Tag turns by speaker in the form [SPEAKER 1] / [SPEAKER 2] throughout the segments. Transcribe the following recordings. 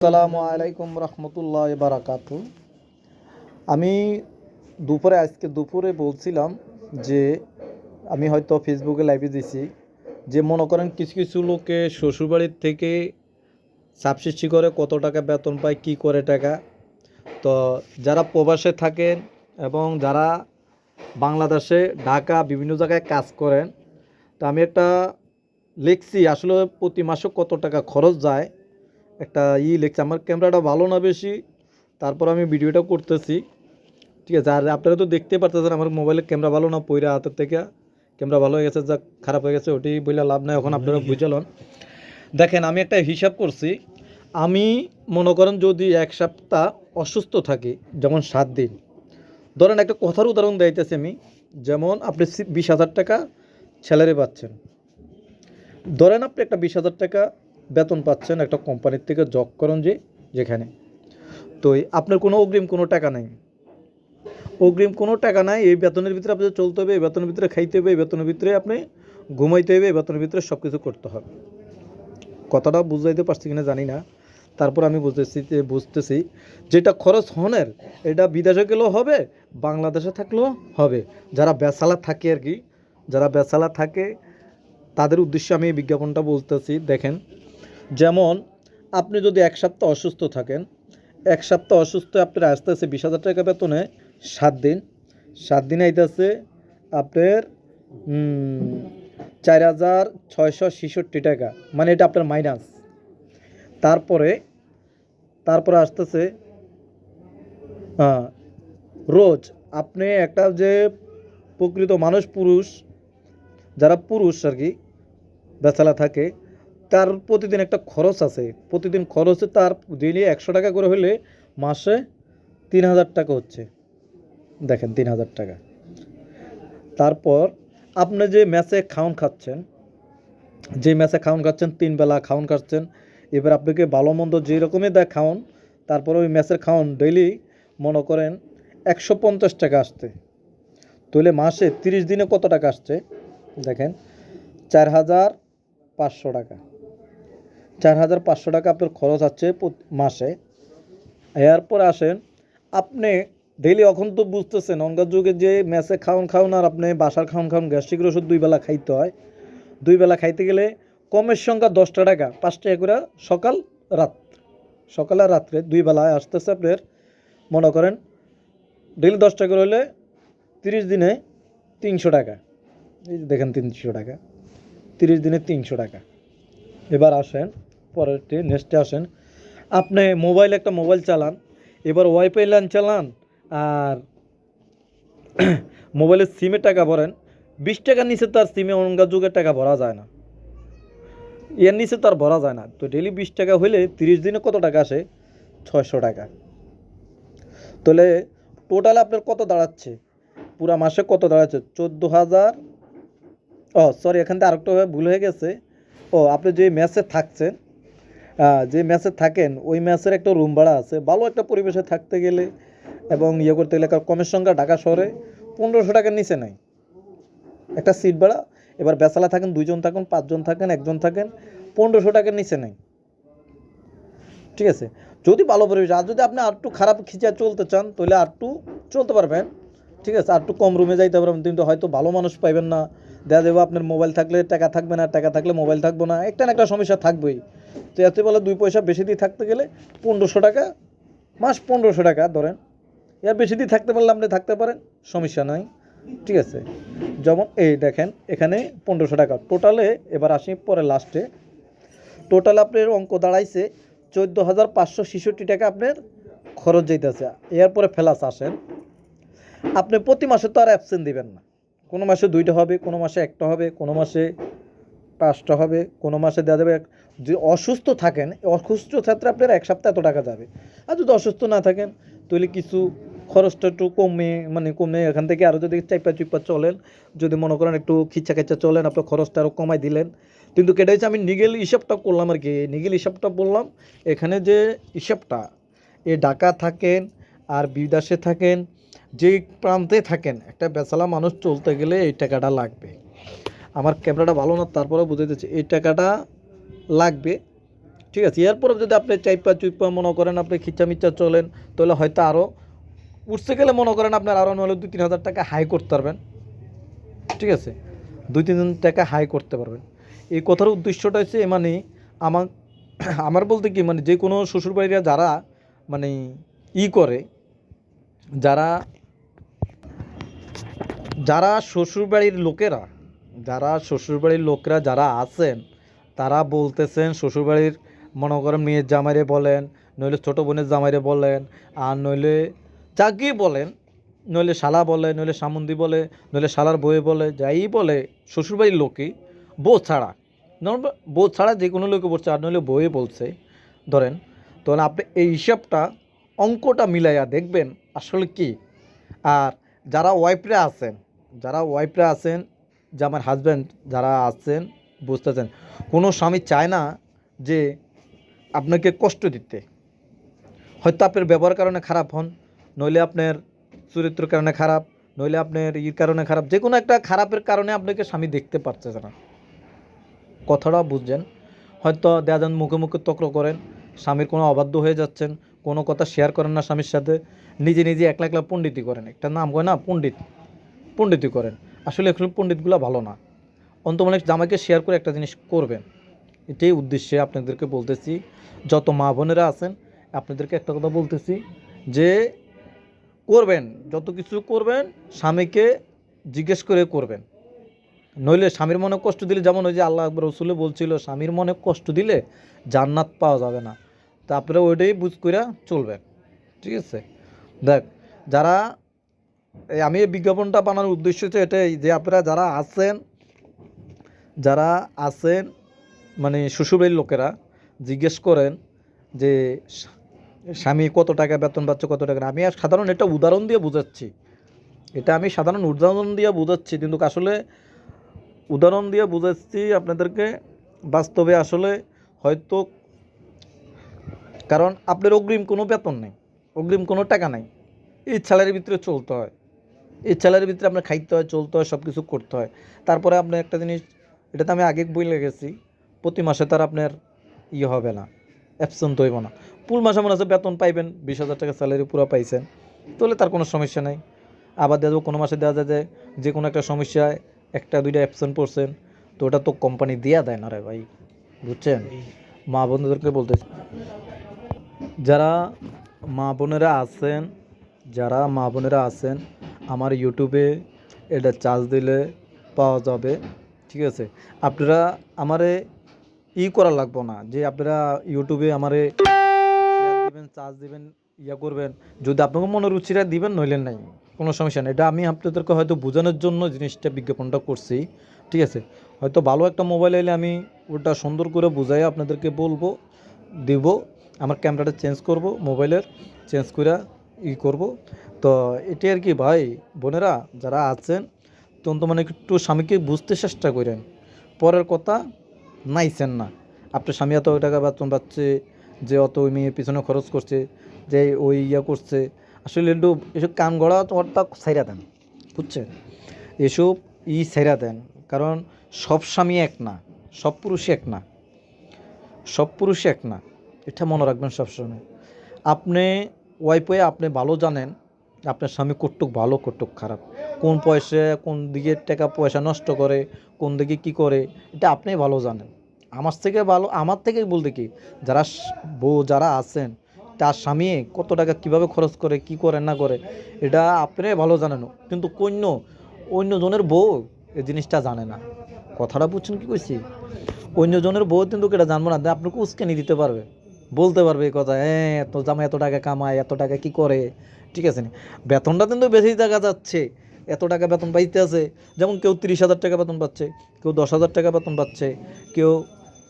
[SPEAKER 1] আসসালামু আলাইকুম রহমতুল্লাহ বারাকাতু। আমি আজকে দুপুরে বলছিলাম যে আমি হয়তো ফেসবুকে লাইভে দিছি যে মনে করেন কিছু কিছু লোকে শ্বশুরবাড়ির থেকে সাবসিডি করে কত টাকা বেতন পায়, কি করে টাকা। তো যারা প্রবাসে থাকেন এবং যারা বাংলাদেশে ঢাকা বিভিন্ন জায়গায় কাজ করেন, তো আমি একটা লিখছি আসলে প্রতি মাসে কত টাকা খরচ যায়, একটা লিখছি। আমার ক্যামেরাটা ভালো না বেশি, তারপর আমি ভিডিওটা করতেছি, ঠিক আছে। আর আপনারা তো দেখতে পারতেছেন আমার মোবাইলের ক্যামেরা ভালো না, পইরা হাতের থেকে ক্যামেরা ভালো হয়ে গেছে, যা খারাপ হয়ে গেছে ওটি বললে লাভ নাই, এখন আপনারা বুঝালেন। দেখেন আমি একটা হিসাব করছি। আমি মনে করেন যদি এক সপ্তাহ অসুস্থ থাকি, যেমন 7 দিন, ধরেন একটা কথার উদাহরণ দিতেছি আমি, যেমন আপনি 20,000 টাকা স্যালারি পাচ্ছেন, ধরেন আপনি একটা 20,000 টাকা বেতন পাচ্ছেন একটা কোম্পানির থেকে, জব করেন যেখানে, তো আপনার কোনো অগ্রিম কোনো টাকা নাই, এই বেতনের ভিতরে আপনাদের চলতে হবে, এই বেতনের ভিতরে খাইতে হবে, এই বেতনের ভিতরে আপনি ঘুমাইতে হবে, এই বেতনের ভিতরে সব কিছু করতে হবে। কথাটা বুঝাইতে পারছি কিনা জানি না, তারপর আমি বুঝতেছি যেটা খরচ হনের, এটা বিদেশে গেলেও হবে, বাংলাদেশে থাকলেও হবে। যারা বেসালা থাকে আর কি, যারা বেসালা থাকে তাদের উদ্দেশ্যে আমি এই বিজ্ঞাপনটা বলতেছি। দেখেন, যেমন আপনি যদি এক সপ্তাহ অসুস্থ থাকেন, এক সপ্তাহ অসুস্থ আপনার আসতেছে 20,000 টাকা বেতনে, 7 দিন, 7 দিনে আইতেছে আপনার 4,666 টাকা, মানে এটা আপনার মাইনাস। তারপরে আসতেছে রোজ আপনি একটা যে প্রকৃত মানুষ, পুরুষ, যারা পুরুষ আর কি বেচালা থাকে, তার প্রতিদিন একটা খরচ আছে, প্রতিদিন খরচে তার ডেইলি 100 টাকা করে হলে মাসে 3,000 টাকা হচ্ছে। দেখেন 3,000 টাকা। তারপর আপনি যে ম্যাচে খাওন খাচ্ছেন, 3 বেলা খাওন খাচ্ছেন, এবার আপনাকে ভালো মন্দ যে রকমই দেয় খাওন, তারপরে ওই ম্যাচের খাওন ডেইলি মনে করেন 150 টাকা আসছে, তাহলে মাসে 30 দিনে কত টাকা আসছে দেখেন, 4,500 টাকা। 4,500 টাকা আপনার খরচ আছে মাসে। এরপর আসেন আপনি ডেইলি, এখন তো বুঝতেছেন অনকার যুগে যে ম্যাচে খাওন আর আপনি বাসার খাওন গ্যাস্ট্রিকের ওষুধ 2 বেলা খাইতে হয়। 2 বেলা খাইতে গেলে কমের সংখ্যা 10 টাকা, 5 টাকা করে সকাল রাত, সকালে রাত্রে 2 বেলায় আসতেছে আপনার মনে করেন ডেইলি 10 টাকা করে হলে 30 দিনে 300 টাকা। এই দেখেন 300 টাকা, 30 দিনে 300 টাকা। এবার আসেন পরেরটি, নেক্সটে আসেন, আপনি একটা মোবাইল চালান, এবার ওয়াইফাই লাইন চালান আর মোবাইলের সিমে টাকা ভরেন, 20 টাকার নিচে তার সিমে অনঙ্গা যুগের টাকা ভরা যায় না, এর নিচে তার ভরা যায় না। তো ডেইলি 20 টাকা হলে 30 দিনে কত টাকা আসে? 600 টাকা। তাহলে টোটাল আপনার কত দাঁড়াচ্ছে, পুরা মাসে কত দাঁড়াচ্ছে? 14,000। সরি, এখান থেকে আরেকটা ভুল হয়ে গেছে। আপনি যে ম্যাচে থাকছেন, যে ম্যাচে থাকেন ওই ম্যাচের একটা রুম ভাড়া আছে, ভালো একটা পরিবেশে থাকতে গেলে এবং করতে গেলে, কমের সংখ্যা ঢাকা শহরে 1500 টাকার নিচে নাই একটা সিট ভাড়া। এবার বেচালা থাকেন 2 জন থাকেন, 5 জন থাকেন, 1 জন থাকেন, 1500 টাকার নিচে নেই, ঠিক আছে। যদি ভালো পরিবেশ, আর যদি আপনি আরটু খারাপ খিচা চলতে চান তাহলে আরটু চলতে পারবেন, ঠিক আছে, আরটু কম রুমে যাইতে পারবেন, কিন্তু হয়তো ভালো মানুষ পাইবেন না। দেখা যাবে আপনার মোবাইল থাকলে টাকা থাকবে না, টাকা থাকলে মোবাইল থাকবে না, একটা না একটা সমস্যা থাকবেই। তো এতে বলে 2 পয়সা বেশি দিয়ে থাকতে গেলে 1500 টাকা, মাস 1500 টাকা ধরেন, এর বেশি দিয়ে থাকতে পারলে আপনি থাকতে পারেন, সমস্যা নাই, ঠিক আছে। যেমন এই দেখেন এখানে 1500 টাকা টোটালে। এবার আসি পরে লাস্টে, টোটাল আপনার অঙ্ক দাঁড়াইছে 14,566 টাকা আপনার খরচ যাইতেছে। এরপরে ফেলাস আসেন, আপনি প্রতি মাসে তো আর অ্যাবসেন্ট দিবেন না, কোনো মাসে 2টা হবে, কোনো মাসে 1টা হবে, কোনো মাসে 5টা হবে, কোনো মাসে দেওয়া যাবে। যে অসুস্থ থাকেন, অসুস্থ ক্ষেত্রে আপনার এক সপ্তাহ এত টাকা যাবে। আর যদি অসুস্থ না থাকেন তাহলে কিছু খরচটা একটু কমে এখান থেকে আরও যদি চাইপা চলেন, যদি মনে করেন একটু খিচ্চা চলেন, আপনার খরচটা আরও কমাই দিলেন। কিন্তু কেটে হচ্ছে আমি নিগেল হিসাবটা করলাম আর কি, নিগেল হিসাবটা বললাম। এখানে যে হিসাবটা, ঢাকা থাকেন আর বিদেশে থাকেন, যে প্রান্তে থাকেন, একটা বেচালা মানুষ চলতে গেলে এই টাকাটা লাগবে। আমার ক্যামেরাটা ভালো না, তারপরে বুঝে দিচ্ছি এই টাকাটা লাগবে। ঠিক আছে, এরপরে যদি আপনি চাইপা চুইপা মনে করেন আপনি খিচ্চা চলেন, তাহলে হয়তো আরও উঠতে গেলে মনে করেন আপনার আরও নাহলে 2-3 হাজার টাকা হাই করতে পারবেন। ঠিক আছে, 2-3 টাকা হাই করতে পারবেন। এই কথার উদ্দেশ্যটা হচ্ছে মানে আমার আমার বলতে কি মানে যে কোনো শ্বশুরবাড়িরা যারা মানে করে, যারা যারা শ্বশুরবাড়ির লোকেরা যারা আছেন, তারা বলতেছেন শ্বশুরবাড়ির মনে করেন মেয়ের জামাইরে বলেন, নইলে ছোটো বোনের জামাইরে বলেন, আর নইলে যাকেই বলেন, নইলে শালা বলে, নইলে সামন্দি বলে, নইলে শালার বউয়ে বলে, যাই বলে শ্বশুরবাড়ির লোকই, বউ ছাড়া বউ ছাড়া যে কোনো লোকে বলছে, আর নইলে বউয়ে বলছে ধরেন, তখন আপনি এই হিসাবটা অঙ্কটা মিলাইয়া দেখবেন আসলে কি। আর যারা ওয়াইফরা আছেন যে আমার হাজব্যান্ড যারা আছেন, বুঝতেছেন, কোনো স্বামী চায় না যে আপনাকে কষ্ট দিতে। হয়তো আপনার ব্যবহার কারণে খারাপ হন, নইলে আপনার চরিত্রের কারণে খারাপ, নইলে আপনার কারণে খারাপ, যে কোনো একটা খারাপের কারণে আপনাকে স্বামী দেখতে পারতেছে না। কথাটা বুঝছেন? হয়তো দেখা যান মুখে মুখে তর্ক করেন, স্বামীর কোনো অবাধ্য হয়ে যাচ্ছেন, কোনো কথা শেয়ার করেন না স্বামীর সাথে, নিজে একলা একলা পণ্ডিতি করেন, একটা নাম কয় না পণ্ডিতি করেন। আসলে এখন পণ্ডিতগুলো ভালো না। অন্তমানে জামাইকে শেয়ার করে একটা জিনিস করবেন, এটাই উদ্দেশ্যে আপনাদেরকে বলতেছি। যত মা বোনেরা আছেন আপনাদেরকে একটা কথা বলতেছি যে করবেন, যত কিছু করবেন স্বামীকে জিজ্ঞেস করে করবেন। নইলে স্বামীর মনে কষ্ট দিলে, যেমন ওই যে আল্লাহ আকবর রসুলে বলছিল স্বামীর মনে কষ্ট দিলে জান্নাত পাওয়া যাবে না, তা আপনারা ওইটাই বুঝ করে চলবেন। ঠিক আছে, দেখ যারা আমি এই বিজ্ঞাপনটা বানানোর উদ্দেশ্য হচ্ছে এটাই যে আপনারা যারা আছেন মানে শ্বশুরবাড়ির লোকেরা জিজ্ঞেস করেন যে স্বামী কত টাকা বেতন পাচ্ছে, কত টাকা না। আমি সাধারণ এটা উদাহরণ দিয়ে বোঝাচ্ছি, কিন্তু আসলে উদাহরণ দিয়ে বোঝাচ্ছি আপনাদেরকে। বাস্তবে আসলে হয়তো কারণ আপনার অগ্রিম কোনো বেতন নেই, অগ্রিম কোনো টাকা নাই, এই স্যালারির ভিতরে চলতে হয়, এই স্যালারির ভিতরে আপনার খাইতে হয়, চলতে হয়, সব কিছু করতে হয়। তারপরে আপনার একটা জিনিস, এটা তো আমি আগে বলে গেছি, প্রতি মাসে তার আপনার হবে না, অ্যাবসেন্ট হইব না। ফুল মাসে মনে আছে বেতন পাইবেন, 20,000 টাকা স্যালারি পুরো পাইছেন, তাহলে তার কোনো সমস্যা নেই। আবার দেওয়া যাবে কোনো মাসে দেওয়া যায় যে কোনো একটা সমস্যায় 1-2টা অ্যাবসেন্ট পড়ছেন, তো ওটা তো কোম্পানি দেয়া দেয় না রে ভাই, বুঝছেন? মা বোনদেরকে বলতেছি, যারা মা বোনেরা আছেন আমার ইউটিউবে এটা চার্জ দিলে পাওয়া যাবে। ঠিক আছে, আপনারা আমারে করা লাগবো না যে আপনারা ইউটিউবে আমারে শেয়ার দিবেন, চার্জ দিবেন, করবেন। যদি আপনাকে মনে রুচিটা দিবেন, নইলে নাই, কোনো সমস্যা নেই। এটা আমি আপনাদেরকে হয়তো বোঝানোর জন্য জিনিসটা বিজ্ঞাপনটা করছি। ঠিক আছে, হয়তো ভালো একটা মোবাইল এলে আমি ওটা সুন্দর করে বুঝাই আপনাদেরকে বলবো, দিব। আমার ক্যামেরাটা চেঞ্জ করব, মোবাইলের চেঞ্জ করে করব। তো এটাই আর কি ভাই বোনেরা যারা আছেন, তখন মানে একটু স্বামীকে বুঝতে চেষ্টা করেন, পরের কথা নাইছেন না। আপনার স্বামী এত টাকা বেতন পাচ্ছে, যে অত ওই মেয়ের পিছনে খরচ করছে, যে ওই করছে, আসলে একটু এসব কান গড়া তোমারটা ছাইরা দেন, বুঝছেন? এসব ছাইরা দেন, কারণ সব স্বামী এক না, সব পুরুষই এক না, এটা মনে রাখবেন সবসময়। আপনি ওয়াইফে আপনি ভালো জানেন আপনার স্বামী কটুক ভালো কটুক খারাপ, কোন কোন দিকে টাকা পয়সা নষ্ট করে, কোন দিকে কি করে, এটা আপনি ভালো জানেন। আমার থেকে বলতে কি, যারা আছেন তার স্বামী কত টাকা কিভাবে খরচ করে, কি করে না করে, এটা আপনি ভালো জানেন, কিন্তু অন্যজনের বউ এই জিনিসটা জানে না। কথাটা বুঝছেন কি কইছি? অন্যজনের বউ কিন্তু এটা জানবো না, আপনাকে উস্কানি দিতে পারবে, বলতে পারবে এই কথা, হ্যাঁ এত জামা এত টাকা কামায়, এত টাকা কি করে। ঠিক আছে, বেতনটা কিন্তু বেশি টাকা যাচ্ছে, এত টাকা বেতন পাইতে আছে। যেমন কেউ 30,000 টাকা বেতন পাচ্ছে, কেউ 10,000 টাকা বেতন পাচ্ছে, কেউ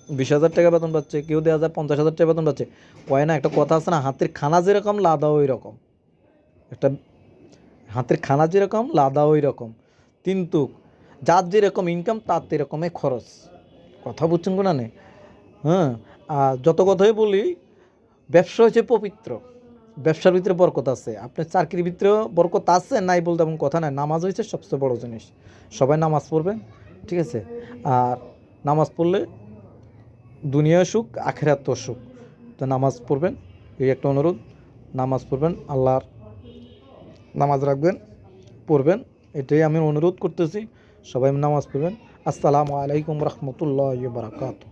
[SPEAKER 1] 20,000 টাকা বেতন পাচ্ছে, কেউ 50,000 টাকা বেতন পাচ্ছে। কয় না একটা কথা আছে না, হাতের খানা যেরকম লাদা ওই রকম, একটা হাতের খানা যেরকম লাদা ওই রকম, কিন্তু যার যেরকম ইনকাম তার সেরকমই খরচ। কথা বুঝছেন কোনা নে? হ্যাঁ, আর যত কথাই বলি, ব্যবসা হচ্ছে পবিত্র, ব্যবসার ভিতরে বরকত আছে, আপনার চাকরির ভিতরেও বরকত আছে, নাই বলতে এমন কথা নাই। নামাজ হচ্ছে সবচেয়ে বড় জিনিস, সবাই নামাজ পড়বেন। ঠিক আছে, আর নামাজ পড়লে দুনিয়া সুখ আখিরাত সুখ। তো নামাজ পড়বেন, এই একটা অনুরোধ, নামাজ পড়বেন, আল্লাহর নামাজ রাখবেন, পড়বেন, এটাই আমি অনুরোধ করতেছি। সবাই নামাজ পড়বেন। আসসালামু আলাইকুম রহমতুল্লাহ বারাকাতুহু।